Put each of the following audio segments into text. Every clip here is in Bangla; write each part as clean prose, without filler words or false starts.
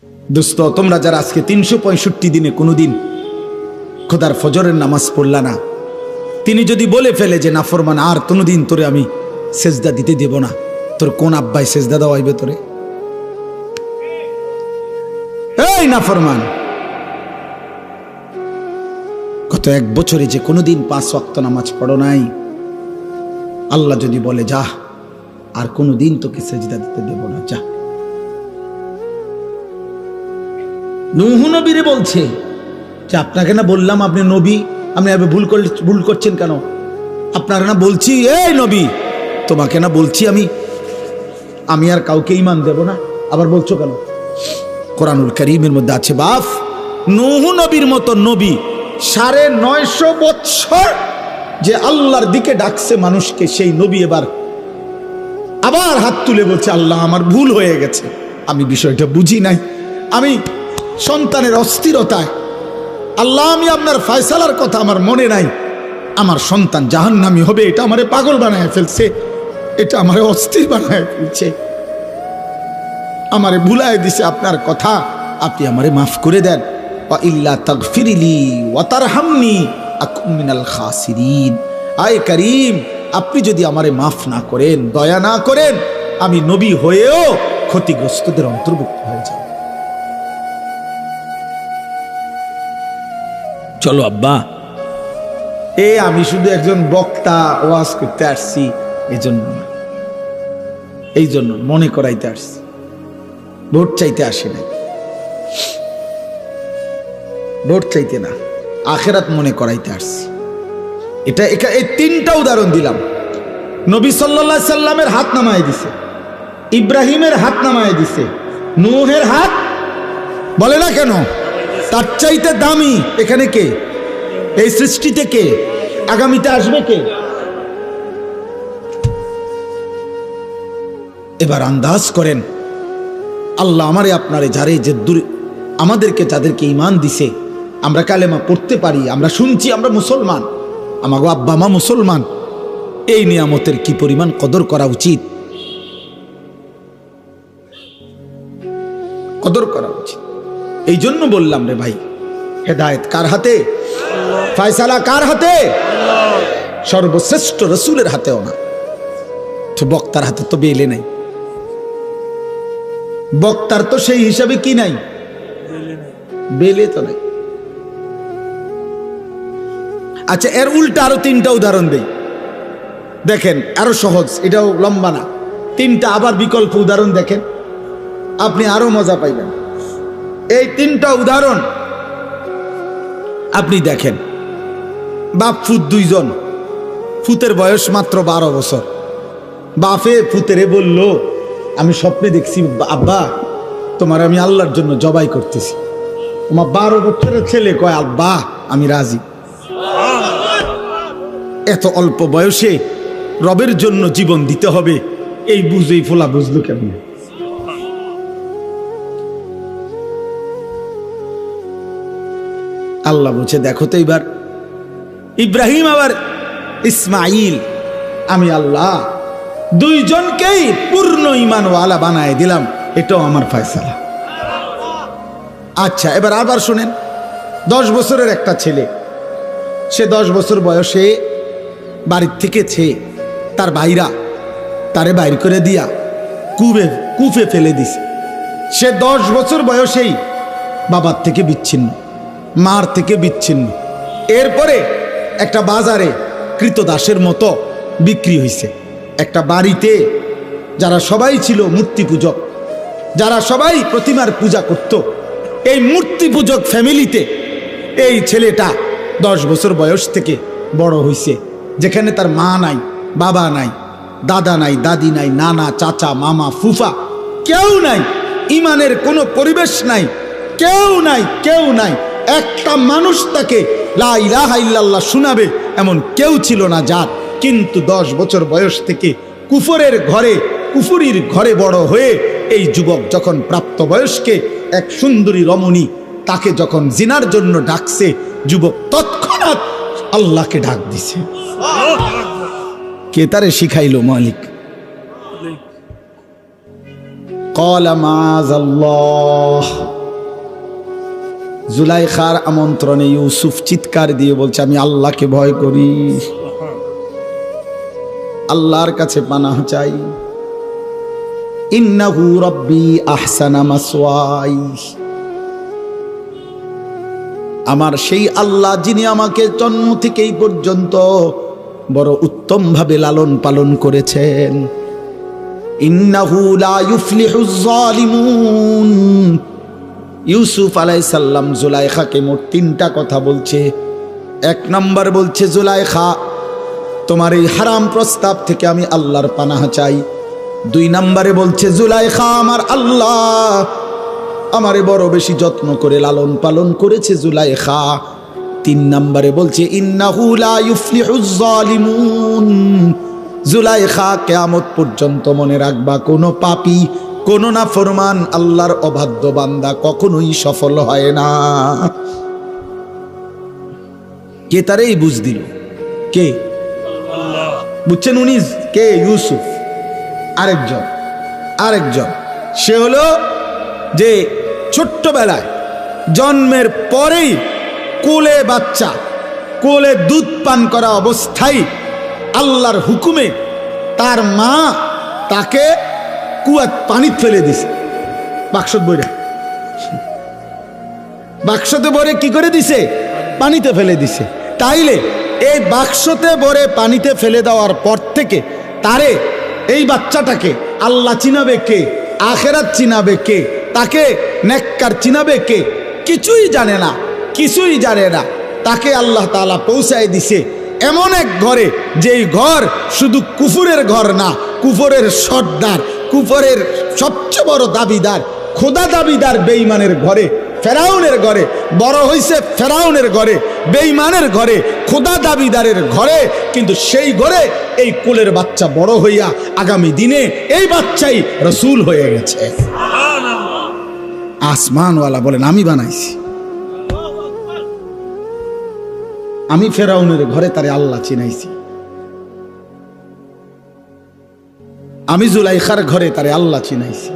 দোস্ত, তোমরা যারা আজকে 365 দিনে কোনোদিন খোদার ফজরের নামাজ পড়লা না, তিনি যদি বলে ফেলে যে নাফরমান আর কোনোদিন তোরে আমি সেজদা দিতে দেব না, তোর কোন আব্বাই সেজদা দেওয়াইবে তোরে? এই নাফরমান, গত 1 বছরে যে কোনোদিন 5 ওয়াক্ত নামাজ পড়ো নাই, আল্লাহ যদি বলে যা আর কোনোদিন তোকে সেজদা দিতে দেব না, যা। নূহ নবীরে বলছে যে আপনাকে না বললাম আপনি নবী, আপনি ভুল করছেন কেন? আপনারা না বলছি, এই নবী তোমাকে না বলছি আমি আর কাউকে ঈমান দেব না, আবার বলছো কেন? কোরআনুল কারীমের মধ্যে আছে বাপ, নূহ নবীর মতো নবী 950 বছর যে আল্লাহর দিকে ডাকছে মানুষকে, সেই নবী এবার আবার হাত তুলে বলছে আল্লাহ আমার ভুল হয়ে গেছে, আমি বিষয়টা বুঝি নাই, আমি সন্তানের অস্থিরতায়, আল্লাহ আমি আপনার ফয়সালার কথা আমার মনে নাই, আমার সন্তান জাহান্নামী হবে, এটা আমারে পাগল বানায় ফেলছে, এটা আমারে অস্থির বানায় ফেলছে, আমারে ভুলায় দিছে আপনার কথা, আপনি আমারে মাফ করে দেন। ওয়া ইল্লা তাগফিরলি ওয়া তারহামনি আকুন মিনাল খাসিরিন। আয় করিম, আপনি যদি আমারে মাফ না করেন, দয়া না করেন, আমি নবী হয়েও ক্ষতিগ্রস্তদের অন্তর্ভুক্ত হয়ে যাব। চলো আব্বা, আমি শুধু একজন বক্তা, ওয়াজ করতে আসছি, এই জন্য মনে করাইতে আসছি, ভোট চাইতে আসি না, ভোট চাইতে না, আখেরাত মনে করাইতে আসছি। এই 3টা উদাহরণ দিলাম। নবী সাল্লাল্লাহু আলাইহি সাল্লামের হাত নামায় দিছে, ইব্রাহিমের হাত নামায় দিছে, নূহের হাত বলে না কেন? তার চাইতে দামি এখানে কে? এই সৃষ্টিতে কে? আগামীতে আসবে কে? এবার আন্দাজ করেন, আল্লাহ আমারে আপনারে যারে যে আমাদেরকে যাদেরকে ঈমান দিছে, আমরা কালেমা পড়তে পারি, আমরা শুনছি, আমরা মুসলমান, আমাগো আব্বা মা মুসলমান, এই নিয়ামতের কি পরিমাণ কদর করা উচিত, কদর করা উচিত। এই জন্য বললাম রে ভাই, হেদায়েত কার হাতে? ফয়সালা কার হাতে? সর্বশ্রেষ্ঠ রাসূলের হাতেও না, তো বক্তার হাতে তো বেলে নাই, বক্তার তো সেই হিসাবে কি নাই, বেলে তো নাই। আচ্ছা, এর উল্টা আরো 3টা উদাহরণ দেই, দেখেন আরো সহজ, এটাও লম্বা না, 3টা আবার বিকল্প উদাহরণ দেখেন, আপনি আরো মজা পাইবেন। এই 3টা উদাহরণ আপনি দেখেন। বাপ ফুত 2 জন, ফুতের বয়স মাত্র 12 বছর। বাপে ফুতেরে বলল, আমি স্বপ্নে দেখছি আব্বা তোমার আমি আল্লাহর জন্য জবাই করতেছি। আমার 12 বছরের ছেলে কয় আব্বা আমি রাজি। এত অল্প বয়সে রবের জন্য জীবন দিতে হবে, এই বুঝেই ফোলা বুঝলো কেমন? আল্লাহ বলছে দেখো তো এবার ইব্রাহিম আবার ইসমাইল, আমি আল্লাহ 2 জনকেই পূর্ণ ঈমানওয়ালা বানায় দিলাম, এটাও আমার ফয়সালা। আচ্ছা, এবার আবার শুনেন, 10 বছরের একটা ছেলে, সে 10 বছর বয়সে বাড়ির থেকে তার ভাইরা তারে বাইর করে দিয়া কূপে ফেলে দিছে। সে 10 বছর বয়সেই বাবার থেকে বিচ্ছিন্ন, মার থেকে বিচ্ছিন্ন। এরপরে একটা বাজারে কৃতদাসের মতো বিক্রি হয়েছে। একটা বাড়িতে যারা সবাই ছিল মূর্তি পূজক, যারা সবাই প্রতিমার পূজা করত, এই মূর্তি পূজক ফ্যামিলিতে এই ছেলেটা 10 বছর বয়স থেকে বড় হয়েছে, যেখানে তার মা নাই, বাবা নাই, দাদা নাই, দাদি নাই, নানা, চাচা, মামা, ফুফা, কেউ নাই, ঈমানের কোনো পরিবেশ নাই, কেউ নাই। একটা মানুষ তাকে লা ইলাহা ইল্লাল্লাহ শোনাবে এমন কেউ ছিল না যার। কিন্তু 10 বছর বয়স থেকে কুফুরির ঘরে বড় হয়ে এই যুবক যখন প্রাপ্তবয়স্কে এক সুন্দরী রমণী তাকে যখন জিনার জন্য ডাকছে, যুবক তৎক্ষণাৎ আল্লাহকে ডাক দিছে। কে তারে শিখাইলো? মালিক। ক্বালা মাআযাল্লাহ। জুলাইখার আমন্ত্রণে ইউসুফ চিৎকার দিয়ে বলছে, আমি আল্লাহকে ভয় করি, আল্লাহর কাছে পানাহ চাই। ইন্নাহু রাব্বি আহসানা মাসওয়াই, আমার সেই আল্লাহ যিনি আমাকে জন্ম থেকে এই পর্যন্ত বড় উত্তম ভাবে লালন পালন করেছেন। ইন্নাহু লা ইউফলিহুজ যালিমুন। ইউসুফ আলাইহিস সালাম জুলাইখাকে মোট 3টা কথা বলছে। 1 নাম্বার বলছে, জুলাইখা তোমার এই হারাম প্রস্তাব থেকে আমি আল্লাহর পানাহ চাই। 2 নম্বরে বলছে, জুলাইখা আমার আল্লাহ আমারে বড় বেশি যত্ন করে লালন পালন করেছে জুলাইখা। 3 নম্বরে বলছে, ইন্নাহু লা ইউফলিহুজ যালিমুন। জুলাইখা কিয়ামত পর্যন্ত মনে রাখবা, কোনো পাপী, কোনো নাফরমান আল্লাহর অবাধ্য বান্দা কখনোই সফল হয় না। কে তারে এই বুঝ দিল? কে? বুঝছেন উনি কে? ইউসুফ। আরেকজন সে হলো যে ছোট্টবেলায় জন্মের পরেই কোলে বাচ্চা, কোলে দুধ পান করা অবস্থায় আল্লাহর হুকুমে তার মা তাকে কুয়াত পানি ফেলে দিছে। বাক্সতে ভরে কি করে দিছে? পানিতে ফেলে দিছে। তাইলে এই বাক্সতে ভরে পানিতে ফেলে দেওয়ার পর থেকে তারে, এই বাচ্চাটাকে আল্লাহ চিনাবে কে? আখেরাত চিনাবে কে? তাকে নেককার চিনাবে কে? কিছুই জানে না। তাকে আল্লাহ তাআলা পৌঁছায় দিছে এমন এক ঘরে, যেই ঘর শুধু কুফুরের ঘর না, কুফরের সর্দার, কুফরের সবচেয়ে বড় দাবিদার, খোদা দাবিদার বেঈমানের ঘরে, ফেরাউনের ঘরে বড় হইছে, ফেরাউনের ঘরে, বেঈমানের ঘরে, খোদা দাবিদারের ঘরে। কিন্তু সেই ঘরে এই কোলের বাচ্চা বড় হইয়া আগামী দিনে এই বাচ্চাই রাসূল হয়ে গেছে। আসমানওয়ালা বলেন, আমি বানাইছি, আমি ফেরাউনের ঘরে তারে আল্লাহ চিনাইছি, আমি জুলাইখার ঘরে তারে আল্লাহ চিনাইছি।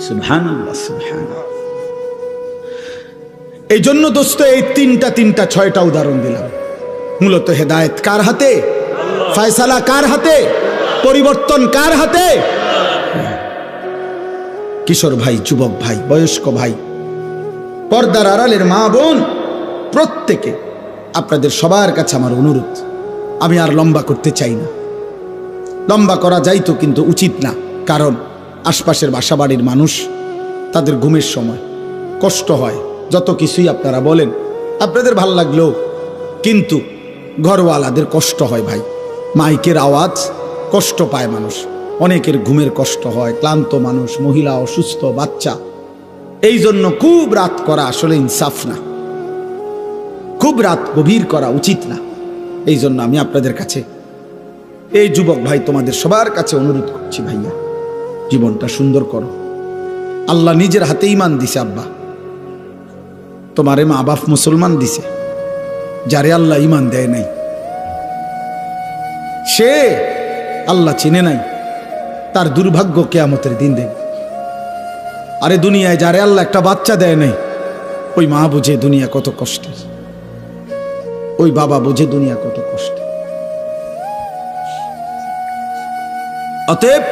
সুবহানাল্লাহ, সুবহানাল্লাহ। এই জন্য দোস্ত এই তিনটা 6টা উদাহরণ দিলাম। মূলত হেদায়েত কার হাতে? ফয়সালা কার হাতে? পরিবর্তন কার হাতে? কিশোর ভাই, যুবক ভাই, বয়স্ক ভাই, পর্দার আড়ালের মা বোন, প্রত্যেকে আপনাদের সবার কাছে আমার অনুরোধ, আমি আর লম্বা করতে চাই না। লম্বা করা যাইতো কিন্তু উচিত না, কারণ আশপাশের বাসাবাড়ির মানুষ, তাদের ঘুমের সময় কষ্ট হয়। যত কিছুই আপনারা বলেন, আপনাদের ভাল লাগলেও কিন্তু ঘরওয়ালাদের কষ্ট হয় ভাই। মাইকের আওয়াজ কষ্ট পায় মানুষ, অনেকের ঘুমের কষ্ট হয়, ক্লান্ত মানুষ, মহিলা, অসুস্থ, বাচ্চা। এই জন্য খুব রাত করা আসলে ইনসাফ না, খুব রাত গভীর করা উচিত না। এই জন্য আমি আপনাদের কাছে, এই যুবক ভাই, তোমাদের সবার কাছে অনুরোধ করছি, ভাইয়া জীবনটা সুন্দর করো। আল্লাহ নিজের হাতে ঈমান দিছে। আব্বা, তোমারে মা বাপ মুসলমান দিছে, যারে আল্লাহ ঈমান দেয় নাই সে আল্লাহ চিনে নাই, তার দুর্ভাগ্য কিয়ামতের দিন দেয়। আরে দুনিয়ায় যারে আল্লাহ একটা বাচ্চা দেয় নাই, ওই মা বুঝে দুনিয়া কত কষ্টের, ওই বাবা বুঝে দুনিয়া কত কষ্টের। অতএব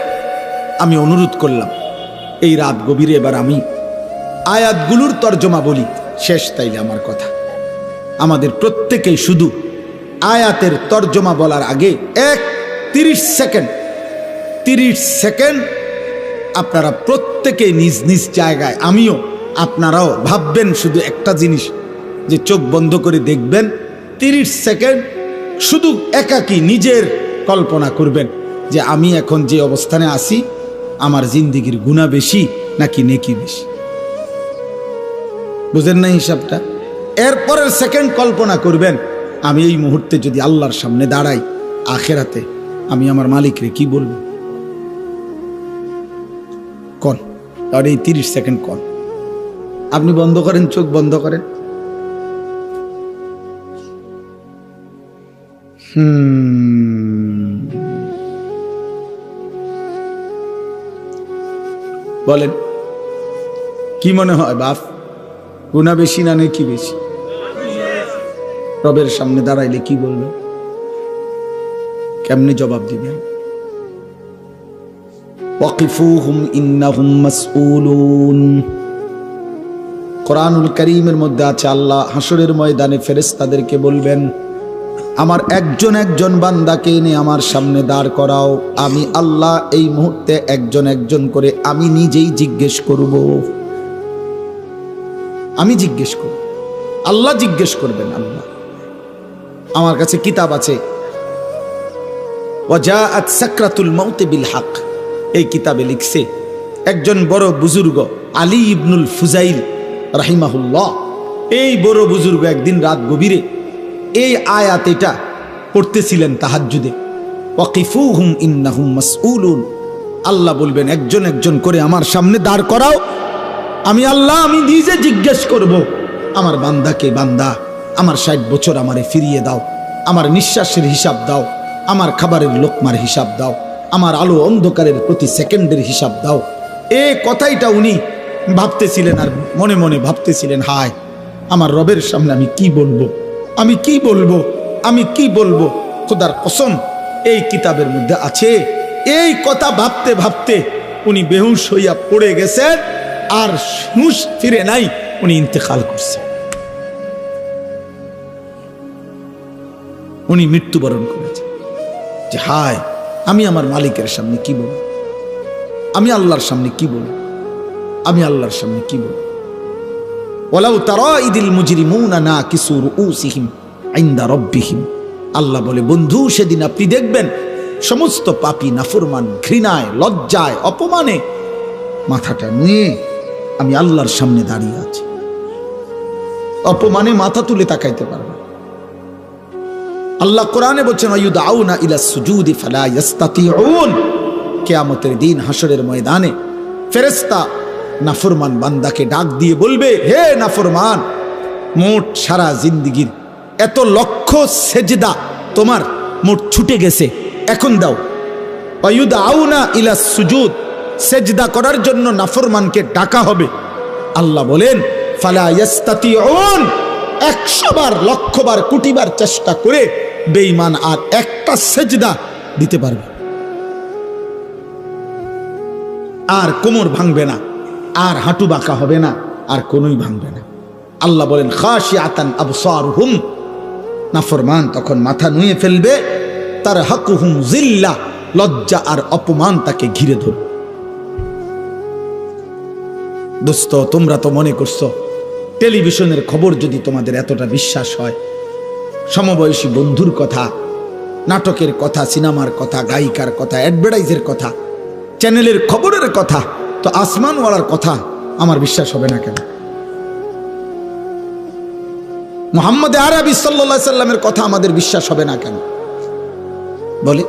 আমি অনুরোধ করলাম, এই রাত গভীরে এবার আমি আয়াতগুলোর তর্জমা বলি, শেষ তাইলে আমার কথা। আমাদের প্রত্যেকেই শুধু আয়াতের তর্জমা বলার আগে 30 সেকেন্ড আপনারা প্রত্যেকে নিজ নিজ জায়গায়, আমিও, আপনারাও ভাববেন শুধু একটা জিনিস, যে চোখ বন্ধ করে দেখবেন 30 সেকেন্ড শুধু একাকী নিজের কল্পনা করবেন যে আমি এখন যে অবস্থানে আছি, আমার জিন্দেগির গুনাহ বেশি নাকি নেকি বেশি। বুঝেন না হিসাবটা? এরপরের সেকেন্ড কল্পনা করবেন, আমি এই মুহূর্তে যদি আল্লাহর সামনে দাঁড়াই আখেরাতে, আমি আমার মালিকরে কি বলবো? কোন আর এই 30 সেকেন্ড কোন? আপনি বন্ধ করেন, চোখ বন্ধ করেন। বলেন কি মনে হয় বাপ, গুনাহ বেশি না নেকি বেশি? রবের সামনে দাঁড়াইলে কি বলবে, কেমনে জবাব দিবেন? ওয়াকিফুহুম ইন্নাহুম মাসউলুন। কোরআনুল কারীমের মধ্যে আছে আল্লাহ হাসরের ময়দানে ফেরেশতাদেরকে বলবেন, আমার একজন একজন বান্দাকে এনে আমার সামনে দাঁড় করাও, আমি আল্লাহ এই মুহূর্তে একজন একজন করে আমি নিজেই জিজ্ঞেস করব। আমি জিজ্ঞেস করব, আল্লাহ জিজ্ঞেস করবেন। আল্লাহ, আমার কাছে কিতাব আছে ওয়াজাআত সাকরাতুল মাউত বিল হক, এই কিতাবে লিখছে একজন বড় বুজুর্গ আলী ইবনুল ফুজাইল রাহিমাহুল্লাহ, এই বড় বুজুর্গ একদিন রাত গভীরে এই আয়াত এটা পড়তেছিলেন তাহাজ্জুদে, ওয়াকিফুহুম ইন্নাহুম মাসউলুন। আল্লাহ বলবেন একজন একজন করে আমার সামনে দাঁড় করাও, আমি আল্লাহ আমি নিজে জিজ্ঞেস করব আমার বান্দাকে, বান্দা আমার 60 বছর আমারে ফিরিয়ে দাও, আমার নিঃশ্বাসের হিসাব দাও, আমার খাবারের লোকমার হিসাব দাও, আমার আলো অন্ধকারের প্রতি সেকেন্ডের হিসাব দাও। এই কথাইটা উনি ভাবতেছিলেন আর মনে মনে ভাবতেছিলেন, হায় আমার রবের সামনে আমি কি বলবো, আমি কি বলবো, আমি কি বলবো। খোদার কসম এই কিতাবের মধ্যে আছে, এই কথা ভাবতে ভাবতে উনি বেহুশ হইয়া পড়ে গেছেন, আর হুঁশ ফিরে নাই, উনি ইন্তেকাল করছেন, উনি মৃত্যুবরণ করেছেন। যে হায় আমি আমার মালিকের সামনে কি বলবো, আমি আল্লাহর সামনে কি বলবো, আমি আল্লাহর সামনে কি বলবো। ওয়ালাউ তারা ইদিল মুজরিমুনা নাকিসু রুউসিহিম ইনদা রাব্বিহিম, আল্লাহ বলে বন্ধু সেদিন আপনি দেখবেন সমস্ত পাপী নাফরমান ঘৃণায় লজ্জায় অপমানে মাথাটা নুয়ে আমি আল্লাহর সামনে দাঁড়িয়ে আছি, অপমানে মাথা তুলে তাকাইতে পারবে। আল্লাহ কোরআনে বলছেন ওয়ায়ুদআউনা ইলা সুজুদি ফালা ইস্তাতিউন, কিয়ামতের দিন হাসরের ময়দানে ফেরেশতা নাফরমান বান্দাকে ডাক দিয়ে বলবে, হে নাফরমান, মোট সারা জিন্দেগির এত লক্ষ সেজদা তোমার মোট ছুটে গেছে, এখন দাও। ওয়ায়ুদআউনা ইলা সুজুদ, সেজদা করার জন্য নাফরমানকে ডাকা হবে। আল্লাহ বলেন ফালা ইস্তাতিউন, 100 বার লক্ষ বার কোটি বার চেষ্টা করে বেঈমান আর একটা সেজদা দিতে পারবে, আর কোমর ভাঙবে না, আর হাঁটু বাঁকা হবে না, আর কোনোই ভাঙবে না। আল্লাহ বলেন খাশিআতান আবসারুহুম, নাফরমান তখন মাথা নুয়ে ফেলবে, তার হাকুহুম জিল্লা, লজ্জা আর অপমান তাকে ঘিরে ধরবে। দোস্ত তোমরা তো মনে করছো টেলিভিশনের খবর যদি তোমাদের এতটা বিশ্বাস হয়, সমবয়সী বন্ধুর কথা, নাটকের কথা, সিনেমার কথা, গায়িকার কথা, অ্যাডভার্টাইজের কথা, চ্যানেলের খবরের কথা, তো আসমানওয়ালার কথা আমার বিশ্বাস হবে না কেন? মুহাম্মদ আরবি সাল্লাল্লাহু আলাইহি সাল্লামের কথা আমাদের বিশ্বাস হবে না কেন বলে?